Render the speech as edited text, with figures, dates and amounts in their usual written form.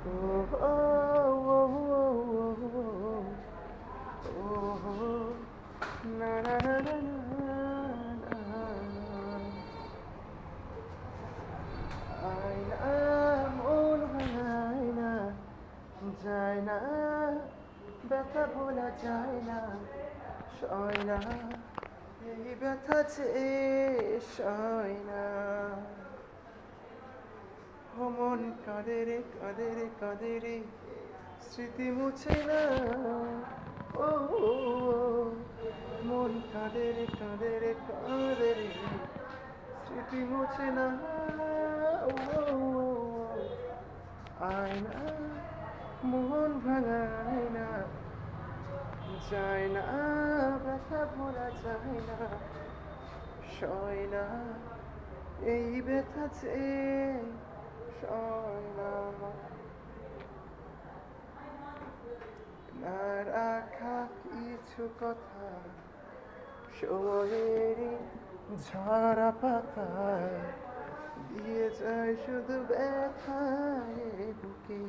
Oh, oh, oh, oh, oh, oh, na na na na na na. আয়না মন ভাঙায় না, যায় না, ব্যথা ভোলা যায় না, সয় না, এই ব্যথা যে সয় না। ও মন কাঁদে রে কাঁদে রে কাঁদে রে, স্মৃতি মুছে না। ও ও, ও, মন কাঁদে রে কাঁদে রে কাঁদে রে, স্মৃতি মুছে না। ও ও, ও, আয়না মন ভাঙায় না, যায় না, ব্যথা ভোলা যায় না, সয় না, এই ব্যথা যে সয় না। না রাখা কিছু কথা সময়েরই ঝরা পাতায় দিয়ে যায় শুধু ব্যথায় বুকে।